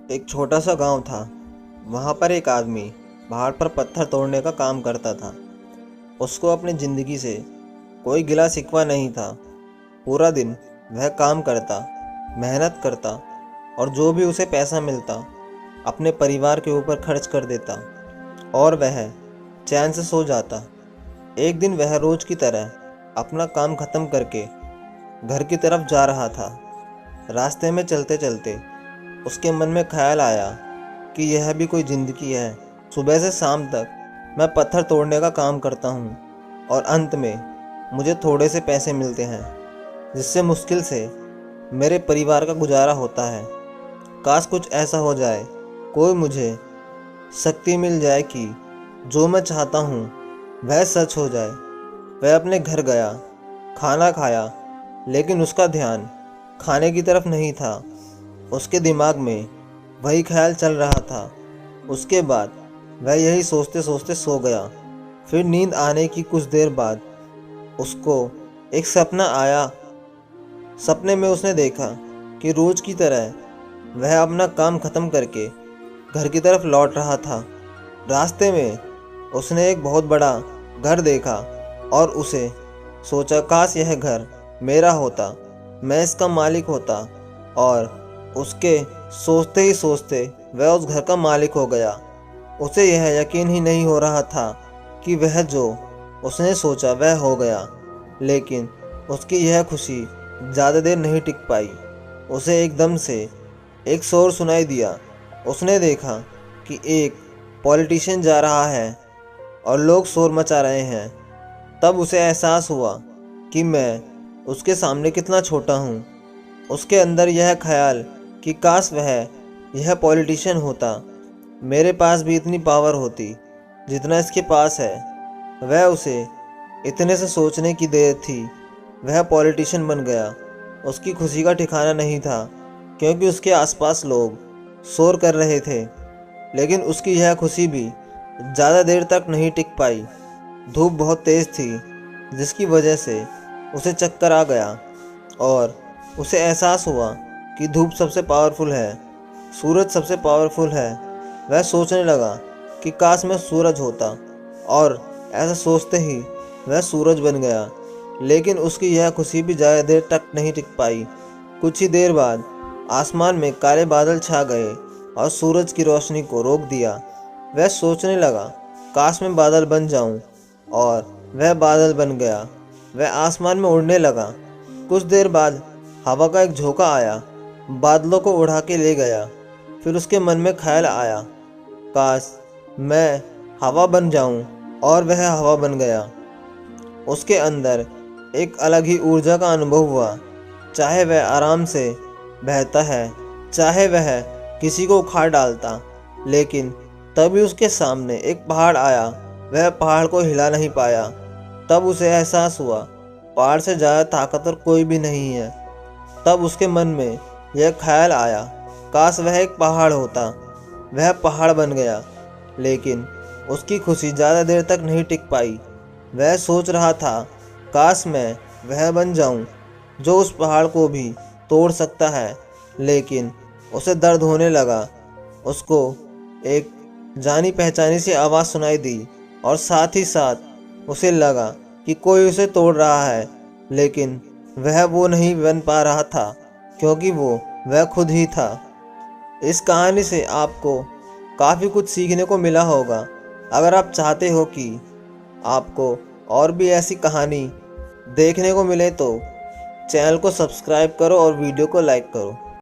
एक छोटा सा गांव था। वहाँ पर एक आदमी पहाड़ पर पत्थर तोड़ने का काम करता था। उसको अपनी ज़िंदगी से कोई गिला शिकवा नहीं था। पूरा दिन वह काम करता, मेहनत करता और जो भी उसे पैसा मिलता अपने परिवार के ऊपर खर्च कर देता और वह चैन से सो जाता। एक दिन वह रोज़ की तरह अपना काम ख़त्म करके घर की तरफ जा रहा था। रास्ते में चलते चलते उसके मन में ख्याल आया कि यह भी कोई ज़िंदगी है। सुबह से शाम तक मैं पत्थर तोड़ने का काम करता हूँ और अंत में मुझे थोड़े से पैसे मिलते हैं जिससे मुश्किल से मेरे परिवार का गुजारा होता है। काश कुछ ऐसा हो जाए, कोई मुझे शक्ति मिल जाए कि जो मैं चाहता हूँ वह सच हो जाए। वह अपने घर गया, खाना खाया, लेकिन उसका ध्यान खाने की तरफ नहीं था। उसके दिमाग में वही ख्याल चल रहा था। उसके बाद वह यही सोचते सोचते सो गया। फिर नींद आने की कुछ देर बाद उसको एक सपना आया। सपने में उसने देखा कि रोज की तरह वह अपना काम ख़त्म करके घर की तरफ लौट रहा था। रास्ते में उसने एक बहुत बड़ा घर देखा और उसे सोचा, काश यह घर मेरा होता, मैं इसका मालिक होता। और उसके सोचते ही सोचते वह उस घर का मालिक हो गया। उसे यह यकीन ही नहीं हो रहा था कि वह जो उसने सोचा वह हो गया, लेकिन उसकी यह खुशी ज़्यादा देर नहीं टिक पाई। उसे एकदम से एक शोर सुनाई दिया। उसने देखा कि एक पॉलिटिशियन जा रहा है और लोग शोर मचा रहे हैं। तब उसे एहसास हुआ कि मैं उसके सामने कितना छोटा हूँ। उसके अंदर यह ख्याल कि काश वह यह पॉलिटिशियन होता, मेरे पास भी इतनी पावर होती जितना इसके पास है। वह उसे इतने से सोचने की देर थी, वह पॉलिटिशियन बन गया। उसकी खुशी का ठिकाना नहीं था क्योंकि उसके आसपास लोग शोर कर रहे थे, लेकिन उसकी यह खुशी भी ज़्यादा देर तक नहीं टिक पाई। धूप बहुत तेज़ थी जिसकी वजह से उसे चक्कर आ गया और उसे एहसास हुआ कि धूप सबसे पावरफुल है, सूरज सबसे पावरफुल है। वह सोचने लगा कि काश मैं सूरज होता, और ऐसा सोचते ही वह सूरज बन गया। लेकिन उसकी यह खुशी भी ज़्यादा देर तक नहीं टिक पाई। कुछ ही देर बाद आसमान में काले बादल छा गए और सूरज की रोशनी को रोक दिया। वह सोचने लगा, काश मैं बादल बन जाऊं, और वह बादल बन गया। वह आसमान में उड़ने लगा। कुछ देर बाद हवा का एक झोंका आया, बादलों को उड़ा के ले गया। फिर उसके मन में ख्याल आया, काश मैं हवा बन जाऊं, और वह हवा बन गया। उसके अंदर एक अलग ही ऊर्जा का अनुभव हुआ। चाहे वह आराम से बहता है, चाहे वह किसी को उखाड़ डालता, लेकिन तभी उसके सामने एक पहाड़ आया। वह पहाड़ को हिला नहीं पाया। तब उसे एहसास हुआ, पहाड़ से ज़्यादा ताकतवर कोई भी नहीं है। तब उसके मन में यह ख्याल आया, काश वह एक पहाड़ होता। वह पहाड़ बन गया, लेकिन उसकी खुशी ज़्यादा देर तक नहीं टिक पाई। वह सोच रहा था, काश मैं वह बन जाऊं जो उस पहाड़ को भी तोड़ सकता है। लेकिन उसे दर्द होने लगा। उसको एक जानी पहचानी सी आवाज़ सुनाई दी और साथ ही साथ उसे लगा कि कोई उसे तोड़ रहा है, लेकिन वह वो नहीं बन पा रहा था क्योंकि वह खुद ही था। इस कहानी से आपको काफ़ी कुछ सीखने को मिला होगा। अगर आप चाहते हो कि आपको और भी ऐसी कहानी देखने को मिले तो चैनल को सब्सक्राइब करो और वीडियो को लाइक करो।